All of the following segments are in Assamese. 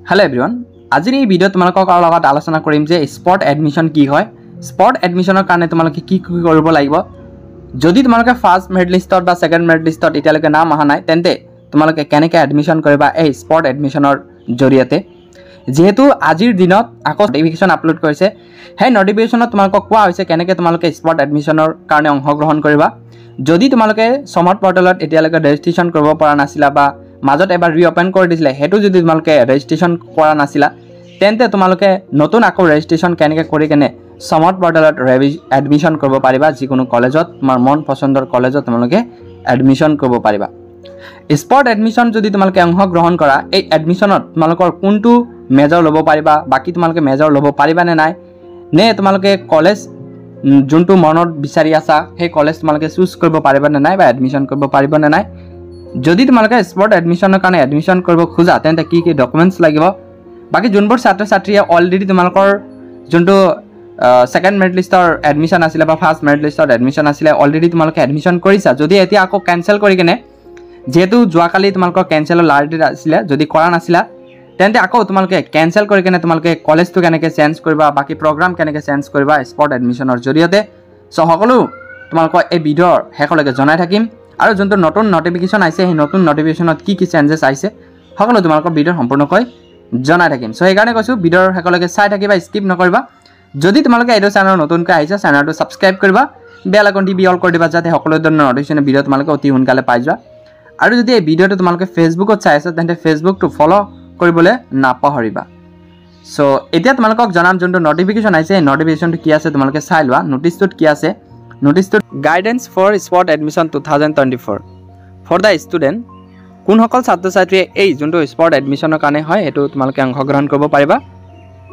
हेलो एवरीवन आज এই ভিডিও তোমালোকৰ লগত আলোচনা কৰিম যে স্পট এডমিশন কি হয় স্পট এডমিশনৰ কাৰণে তোমালোকে কি কৰিব লাগিব যদি তোমালোকে ফাৰ্স্ট মেৰিট লিষ্টত বা সেকেন্ড মেৰিট লিষ্টত এতিয়ালৈকে নাম অহা নাই তেন্তে তোমালোকে কেনেকৈ এডমিশন কৰিবা এই স্পট এডমিশনৰ জৰিয়তে যেহেতু আজিৰ দিনত আকৌ নটিফিকেশন আপলোড কৰিছে সেই নটিফিকেশনত তোমালোকক কোৱা হৈছে কেনেকৈ তোমালোকে স্পট এডমিশনৰ কাৰণে অংশগ্ৰহণ কৰিবা যদি তোমালোকে সমৰ্থ পৰ্টেলত এতিয়ালৈকে ৰেজিষ্ট্ৰেচন কৰিব পৰা নাছিলা বা মাজত এবাৰ ৰিঅপেন কৰি দিছিলে হেতু যদি তোমালোকে ৰেজিষ্ট্ৰেচন কৰা নাছিলা তেন্তে তোমালোকে নতুন আকৌ ৰেজিষ্ট্ৰেচন কেনেকৈ কৰি কেনে সমৰ্থ পৰ্টেলত এডমিশন কৰিব পাৰিবা যিকোনো কলেজত তোমাৰ মন পছন্দৰ কলেজত তোমালোকে এডমিশন কৰিব পাৰিবা স্পট এডমিশন যদি তোমালোকে অংশগ্ৰহণ কৰা এই এডমিশনত তোমালোকৰ কোনটো মেজৰ ল'ব পাৰিবা বাকি তোমালোকে মেজৰ ল'ব পাৰিবা নে তোমালোকে কলেজ যোনটো মনত বিচাৰি আছা সেই কলেজ তোমালোকে চুজ কৰিব পাৰিবা নে নাই বা এডমিশন কৰিব পাৰিবা নে নাই যদি তোমালোকে স্পট এডমিশনৰ কাৰণে এডমিশন কৰিব খোজা তেন্তে কি কি ডকুমেন্টস লাগিব বাকি যোনবোৰ ছাত্ৰ ছাত্ৰীয়ে অলৰেডি তোমালোকৰ যোনটো সেকেন্ড মেৰিট লিষ্টৰ এডমিশন আছিল বা ফাৰ্স্ট মেৰিট লিষ্টৰ এডমিশন আছিল অলৰেডি তোমালোকে এডমিশন কৰিছা যদি এতিয়া আকৌ কেনসেল কৰি কেনে যেহেতু যোৱাকালি তোমালোকৰ কেনসেলৰ লাষ্ট ডেট আছিল যদি কৰা নাছিলা তেন্তে আকৌ তোমালোকে কেনসেল কৰি কেনে তোমালোকে কলেজটো কেনেকৈ চেঞ্জ কৰিবা বাকি প্ৰগ্ৰাম কেনেকৈ চেঞ্জ কৰিবা স্পট এডমিশনৰ জৰিয়তে সো সকলো তোমালোকৰ এই ভিডিঅ'ৰ শেষলৈকে জনাই থাকিম আৰু যোনটো নতুন নটিফিকেশন আইছে সেই নতুন নটিফিকেশনত কি চেঞ্জেস আইছে সকলো তোমালোকৰ ভিডিঅ' সম্পূৰ্ণকৈ জনাই থাকিম সো এইকাৰণে কৈছো ভিডিঅ'ৰ শেষলৈকে চাই থাকিবা স্কিপ নকৰিবা যদি তোমালোকে এই চেনেল নতুনকৈ আহিছে চেনেলটো সাবস্ক্ৰাইব কৰিবা বেল আইকন টিপি অল কৰি দিবা যাতে সকলো ধৰণৰ নটিফিকেশন ভিডিঅ' তোমালোকে অতি সোনকালে পাই যোৱা আৰু যদি এই ভিডিঅ'টো তোমালোকে ফেসবুকত চাই আছা তেন্তে ফেসবুকটো ফলো কৰিবলৈ নাপাহৰিবা সো এতিয়া তোমালোকক জনাম যোনটো নটিফিকেশন আইছে এই নটিফিকেশনটো কি আছে তোমালোকে চাই লোৱা নোটিছটোত কি আছে নোটিছটোত guidance for spot admission 2024 for the student কোনসকল ছাত্ৰ ছাত্ৰীয়ে এই যোনটো স্পট এডমিশনৰ কাৰণে হয় এটো তোমালোকে অংশগ্ৰহণ কৰিব পাৰিবা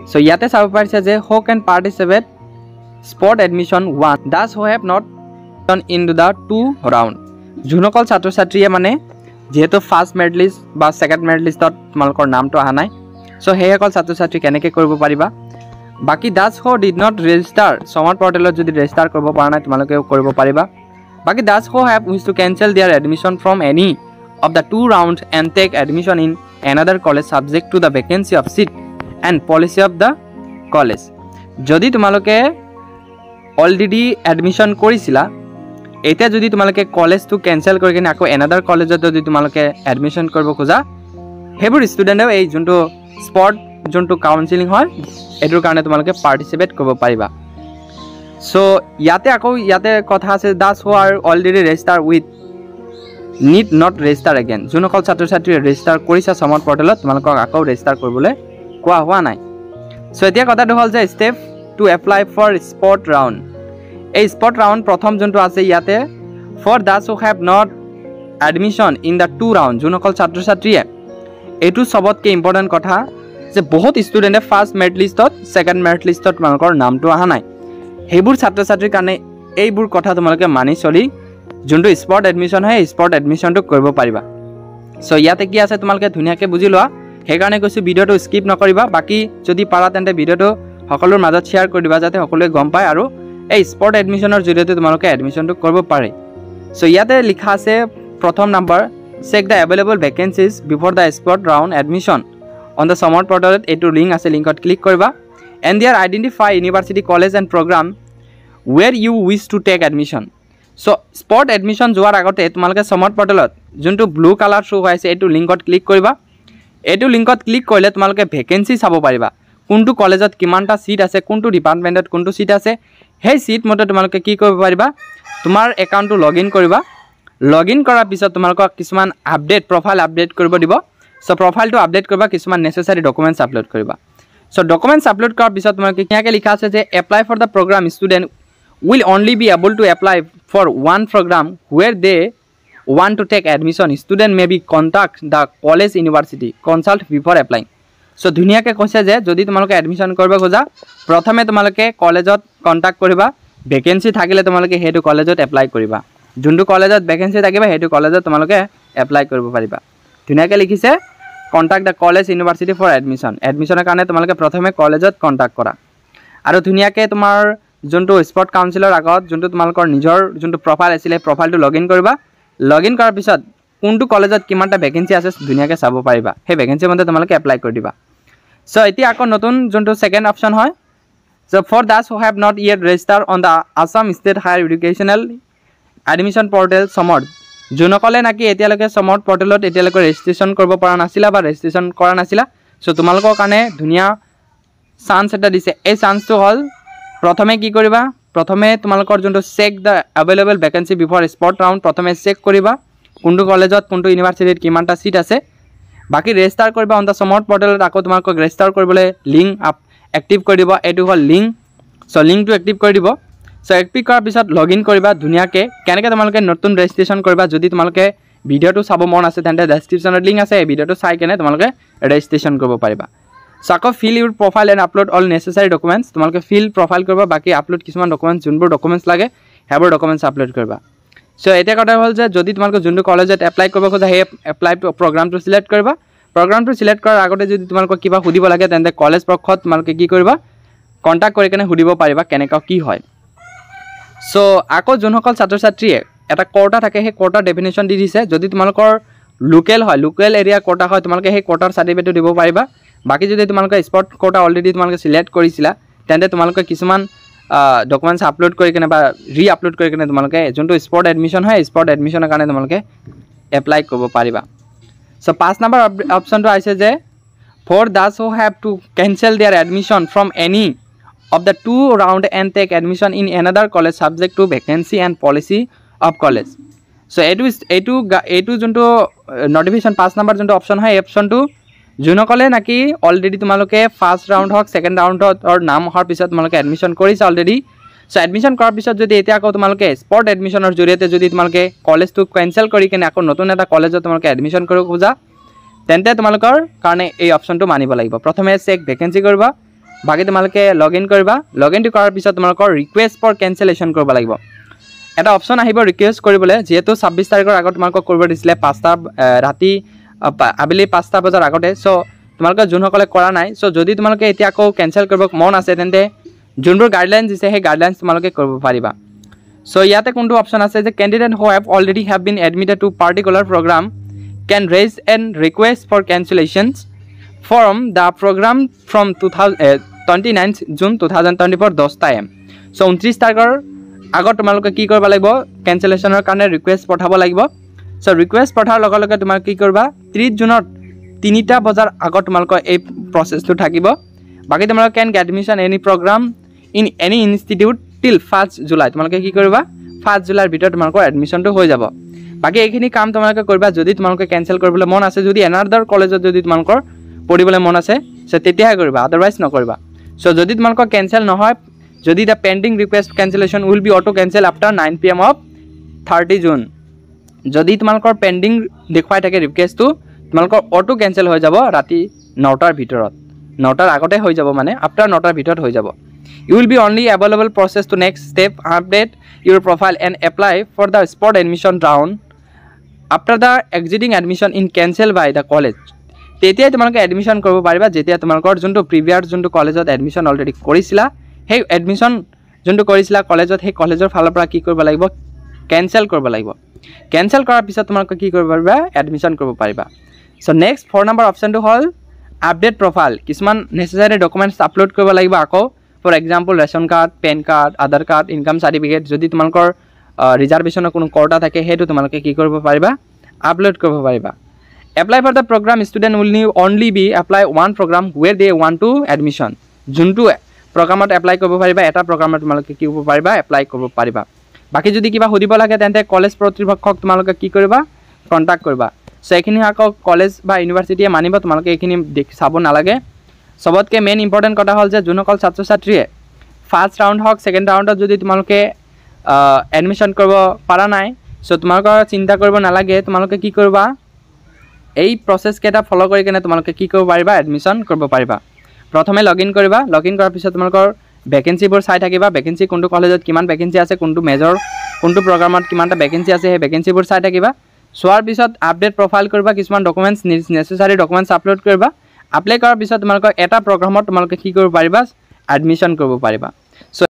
সো ইয়াতে চাব পাৰিছে যে who can participate spot admission 1 those who have not done in the two round যোনসকল ছাত্ৰ ছাত্ৰীয়ে মানে যেহেতু ফাৰ্স্ট মেৰিট লিষ্ট বা সেকেন্ড মেৰিট লিষ্টত তোমালোকৰ নামটো অহা নাই সো হেসকল ছাত্ৰ ছাত্ৰী কেনেকৈ কৰিব পাৰিবা বাকি ডাজ হো ডিড নট ৰেজিষ্টাৰ সমৰ্থ পৰ্টেলত যদি ৰেজিষ্টাৰ কৰিব পৰা নাই তোমালোকেও কৰিব পাৰিবা বাকি those who have wish to cancel their admission from any of the two rounds and take admission in another college subject to the vacancy of seat and policy of the college যদি তোমালোকে অলৰেডি এডমিশন কৰিছিলা এতিয়া যদি তোমালোকে কলেজটো কেনসেল কৰি কিনে আকৌ another কলেজত যদি তোমালোকে এডমিশন কৰিব খোজা হেবোৰ ষ্টুডেন্টে এই যোনটো স্পট যোনটো কাউন্সেলিং হয় এটোৰ কাৰণে তোমালোকে পাৰ্টিসিপেট কৰিব পাৰিবা সো ইয়াতে কথা আছে দাস হো R already register with need not register again যোনসকল ছাত্ৰ ছাত্ৰীয়ে ৰেজিষ্টাৰ কৰিছা সমৰ্থ পৰ্টেলত তোমালোকক আকৌ ৰেজিষ্টাৰ কৰিবলৈ কোৱা হোৱা নাই সো এতিয়া কথাটো হ'ল যে step to apply for spot round এই স্পট ৰাউন্ড প্ৰথম যোনটো আছে ইয়াতে for those who have not admission in the two round যোনসকল ছাত্ৰ ছাত্ৰীয়ে এটো সবতকৈ ইম্পৰ্টেণ্ট কথা যে বহুত ষ্টুডেন্টে ফাৰ্স্ট মেৰিট লিষ্টত সেকেন্ড মেৰিট লিষ্টত তোমালোকৰ নামটো অহা নাই হেবোৰ ছাত্ৰ ছাত্ৰীৰ কাৰণে এইবোৰ কথা তোমালোকে মানি চলি যোনটো স্পট এডমিশন হয় স্পট এডমিশনটো কৰিব পাৰিবা সো ইয়াতে কি আছে তোমালোকে ধুনিয়াকৈ বুজি লোৱা হেকাৰণে কৈছো ভিডিঅ'টো স্কিপ নকৰিবা বাকি যদি পাৰা তেন্তে ভিডিঅ'টো সকলোৰ মাজত শেয়াৰ কৰি দিবা যাতে সকলোৱে গম পায় আৰু এই স্পট এডমিশনৰ জৰিয়তে তোমালোকে এডমিশনটো কৰিব পাৰে সো ইয়াতে লিখা আছে প্ৰথম number check the available vacancies before the spot round admission on the Samarth পৰ্টেলত এইটো লিংক আছে লিংকত ক্লিক কৰিবা and there identify university college and program where you wish to take admission so spot admission যোৱাৰ আগতে তোমালোকে সমৰ্থ পৰ্টেলত যোনটো ব্লু কালাৰ শো হৈছে এইটো লিংকত ক্লিক কৰিবা এইটো লিংকত ক্লিক কৰিলে তোমালোকে ভেকেন্সি চাব পাৰিবা কোনটো কলেজত কিমানটা সিট আছে কোনটো ডিপাৰ্টমেন্টত কোনটো সিট আছে সেই সিট মতে তোমালোকে কি কৰিব পাৰিবা তোমাৰ একাউণ্টটো লগইন কৰিবা লগইন কৰাৰ পিছত তোমালোকক কিছুমান আপডেট প্ৰফাইল আপডেট কৰিব দিব সো প্ৰফাইলটো আপডেট কৰিবা কিছুমান নেসেসাৰী ডকুমেন্টস আপলোড কৰিবা সো ডকুমেন্টস আপলোড কৰাৰ পিছত তোমালোকে কিয়াকে লিখা আছে যে apply for the programme student will only be able to apply for one program where they want to take admission student may be contact the college university consult before applying so ধুনিয়াকে কৈছে যে যদি তোমালোকে এডমিশন কৰিব খোজা প্ৰথমে তোমালোকে কলেজত কন্টাক্ট কৰিবা ভেকেন্সি থাকিলে তোমালোকে হেতু কলেজত এপ্লাই কৰিবা যোনটো কলেজত ভেকেন্সি থাকিবা হেতু কলেজত তোমালোকে এপ্লাই কৰিব পাৰিবা ধুনিয়াকে লিখিছে contact the college university for admissioner কাৰণে তোমালোকে প্ৰথমে কলেজত কন্টাক্ট কৰা আৰু ধুনিয়াকে তোমাৰ যোনটো স্পট কাউন্সিলৰ আগত যোনটো তোমালোকৰ নিজৰ যোনটো প্ৰফাইল আছিল প্ৰফাইলটো লগইন কৰিবা লগইন কৰাৰ পিছত কোনটো কলেজত কিমানটা ভেকেন্সি আছে ধুনিয়াকৈ চাব পাৰিবা সেই ভেকেন্সি মতে তোমালোকে এপ্লাই কৰি দিবা সো এতিয়া আকৌ নতুন যোনটো সেকেন্ড অপশন হয় so for those who have not yet register on the Assam state higher educational admission portal Samarth যোনসকলে নাকি এতিয়ালৈকে সমৰ্থ পৰ্টেলত এতিয়ালৈকে ৰেজিষ্ট্ৰেশ্যন কৰিব পৰা নাছিলা বা ৰেজিষ্ট্ৰেশ্যন কৰা নাছিলা সো তোমালোকৰ কাৰণে ধুনীয়া চান্স এটা দিছে এই চান্সটো হ'ল প্ৰথমে কি কৰিবা প্ৰথমে তোমালোকৰ যোনটো check the available vacancy before spot round প্ৰথমে চেক কৰিবা কোনটো কলেজত কোনটো ইউনিভাৰ্চিটিত কিমানটা সিট আছে বাকি ৰেজিষ্টাৰ কৰিবা অন দা সমৰ্থ পৰ্টেলত আকৌ তোমালোকক ৰেজিষ্টাৰ কৰিবলৈ লিংক এক্টিভ কৰি দিব এইটো হ'ল লিংক সো লিংকটো এক্টিভ কৰি দিব সো এক্টিভ কৰাৰ পিছত লগইন কৰিবা ধুনীয়াকৈ কেনেকৈ তোমালোকে নতুন ৰেজিষ্ট্ৰেশ্যন কৰিবা যদি তোমালোকে ভিডিঅ'টো চাব মন আছে তেন্তে ডেছক্ৰিপশ্যনত লিংক আছে এই ভিডিঅ'টো চাই কেনে তোমালোকে ৰেজিষ্ট্ৰেশ্যন কৰিব পাৰিবা সো আকৌ fill your profile and upload all necessary documents তোমালোকে ফিল প্ৰফাইল কৰিবা বাকি আপলোড কিছুমান ডকুমেণ্টছ যোনবোৰ ডকুমেণ্টছ লাগে সেইবোৰ ডকুমেণ্টছ আপলোড কৰিবা সো এতিয়া কথা হ'ল যে যদি তোমালোকে যোনটো কলেজত এপ্লাই কৰিব খোজা সেই এপ্লাই প্ৰগ্ৰামটো সিলেক্ট কৰিবা প্ৰগ্ৰামটো সিলেক্ট কৰাৰ আগতে যদি তোমালোকক কিবা সুধিব লাগে তেন্তে কলেজ পক্ষত তোমালোকে কি কৰিবা কন্টাক্ট কৰি কেনে সুধিব পাৰিবা কেনেকৈ কি হয় সো আকৌ যোনসকল ছাত্ৰ ছাত্ৰীয়ে এটা কোটা থাকে সেই কোটাৰ ডেফিনেশ্যন দি দিছে যদি তোমালোকৰ লোকেল হয় লোকেল এৰিয়া কোটা হয় তোমালোকে সেই কোটাৰ সাৰ্টিফিকেটটো দিব পাৰিবা বাকি যদি তোমালোকে স্পট কোটা অলৰেডি তোমালোকে সিলেক্ট কৰিছিলা তেন্তে তোমালোকে কিছুমান ডকুমেণ্টছ আপলোড কৰি কেনে বা ৰি আপলোড কৰি কেনে তোমালোকে যোনটো স্পট এডমিশ্যন হয় স্পট এডমিশ্যনৰ কাৰণে তোমালোকে এপ্লাই কৰিব পাৰিবা সো 5 নম্বৰ অপশ্যনটো আহিছে যে for those who have to cancel their admission from any of the 2 round and take admission in another college subject to vacancy and policy of college so etu junto notification 5 number junto option hai option to junokole naki already tumaloke first round hok second round or naam har pisat tumaloke admission korise already so admission kor pisat jodi etia ako tumaloke spot admission or joriete jodi tumaloke college to cancel kori kene ako notun eta college tumaloke admission koribo khoja tente tumalokor karone ei option to manibo lagibo prothome check vacancy koriba বাকি তোমালোকে লগইন কৰিবা লগইনটো কৰাৰ পিছত তোমালোকৰ ৰিকুৱেষ্ট ফৰ কেনসেলেশন কৰিব লাগিব এটা অপচন আহিব ৰিকুৱেষ্ট কৰিবলৈ যেহেতু 26 তাৰিখৰ আগত তোমালোকক কৰিব দিছিলে 5টা ৰাতি আবেলি 5টা বজাৰ আগতে সো তোমালোকে যোনসকলে কৰা নাই সো যদি তোমালোকে এতিয়া আকৌ কেনসেল কৰিব মন আছে তেন্তে যোনবোৰ গাইডলাইনছ দিছে সেই গাইডলাইনছ তোমালোকে কৰিব পাৰিবা সো ইয়াতে কোনটো অপচন আছে যে candidate who have already have been admitted to particular program can raise an request for cancellations from the program from 29th June 2024 10 AM so 29 তাৰিখৰ আগত তোমালোকে কি কৰিব লাগিব কেনসেলেশনৰ কাৰণে ৰিকুৱেষ্ট পঠাব লাগিব সো ৰিকুৱেষ্ট পঠাৰ লগে লগে তোমাক কি কৰিবা 30 জুনত 3টা বজাৰ আগত তোমালোকৰ এই প্ৰসেসটো থাকিব বাকি তোমালোকে can get admission any programme in any institute till 1 July তোমালোকে কি কৰিবা 1 জুলাইৰ ভিতৰত তোমালোকৰ এডমিশনটো হৈ যাব বাকি এইখিনি কাম তোমালোকে কৰিবা যদি তোমালোকে কেনসেল কৰিবলৈ মন আছে যদি এনাদাৰ কলেজত যদি তোমালোকৰ পঢ়িবলৈ মন আছে সো তেতিয়াহে কৰিবা আদাৰৱাইজ নকৰিবা সো যদি তোমালোকৰ কেনসেল নহয় যদি the pending request cancellation will be auto cancel after 9 PM of 30 June যদি তোমালোকৰ পেন্ডিং দেখুৱাই থাকে ৰিকুৱেষ্টটো তোমালোকৰ অটো কেনসেল হৈ যাব ৰাতি 9টাৰ ভিতৰত 9টাৰ আগতে হৈ যাব মানে আফটাৰ 9টাৰ ভিতৰত হৈ যাব you will be only available process to next step update your profile and apply for the spot admission round after the existing admission in cancel by the college তেতিয়াই তোমালোকে এডমিশ্যন কৰিব পাৰিবা যেতিয়া তোমালোকৰ যোনটো প্ৰিভিয়াছ যোনটো কলেজত এডমিশ্যন অলৰেডি কৰিছিলা সেই এডমিশ্যন যোনটো কৰিছিলা কলেজত সেই কলেজৰ ফালৰ পৰা কি কৰিব লাগিব কেনসেল কৰিব লাগিব কেনসেল কৰাৰ পিছত তোমালোকে কি কৰিব পাৰিবা এডমিশ্যন কৰিব পাৰিবা সো নেক্সট 4 নম্বৰ অপচনটো হ'ল আপডেট প্ৰফাইল কিছুমান নেসেসাৰী ডকুমেণ্টছ আপলোড কৰিব লাগিব আকৌ for example ration card PAN card Aadhaar card income certificate যদি তোমালোকৰ ৰিজাৰ্ভেশ্যনৰ কোনো কোটা থাকে হেতু তোমালোকে কি কৰিব পাৰিবা আপলোড কৰিব পাৰিবা Apply for the program student will only be apply one program where they want to admission. Juntu programot apply কৰিব পাৰিবা এটা programত তোমালোকে কি কৰিব পাৰিবা apply কৰিব পাৰিবা বাকি যদি কিবা সুধিব লাগে তেন্তে কলেজ কৰ্তৃপক্ষক তোমালোকে কি কৰিবা কন্টাক্ট কৰিবা সো এখিনি আকৌ কলেজ বা ইউনিভাৰ্সিটিয়ে মানিব তোমালোকে এখিনি চাব নালাগে সবতকে মেইন ইম্পৰ্টেন্ট কথা হ'ল যে যোনসকল ছাত্ৰ ছাত্ৰীয়ে ফাৰ্স্ট ৰাউণ্ড হক সেকেন্ড ৰাউণ্ডত যদি তোমালোকে এডমিশ্যন কৰিব পাৰা নাই সো তোমালোকৰ চিন্তা কৰিব নালাগে তোমালোকে কি কৰিবা এই প্ৰসেস কেটা ফলো কৰি কেনে তোমালোকে কি কৰিব পাৰিবা এডমিশ্যন কৰিব পাৰিবা প্ৰথমে লগইন কৰিবা লগইন কৰাৰ পিছত তোমালোকৰ ভ্যাকেন্সিবোৰ চাই থাকিবা ভ্যাকেন্সি কোনটো কলেজত কিমান ভ্যাকেন্সি আছে কোনটো মেজৰ কোনটো প্ৰগ্ৰামত কিমানটা ভ্যাকেন্সি আছে সেই ভ্যাকেন্সিবোৰ চাই থাকিবা সোৱাৰ পিছত আপডেট প্ৰফাইল কৰিবা কিছুমান ডকুমেণ্টছ নেসেসাৰী ডকুমেণ্টছ আপলোড কৰিবা এপ্লাই কৰাৰ পিছত তোমালোকৰ এটা প্ৰগ্ৰামত তোমালোকে কি কৰিব পাৰিবা এডমিশ্যন কৰিব পাৰিবা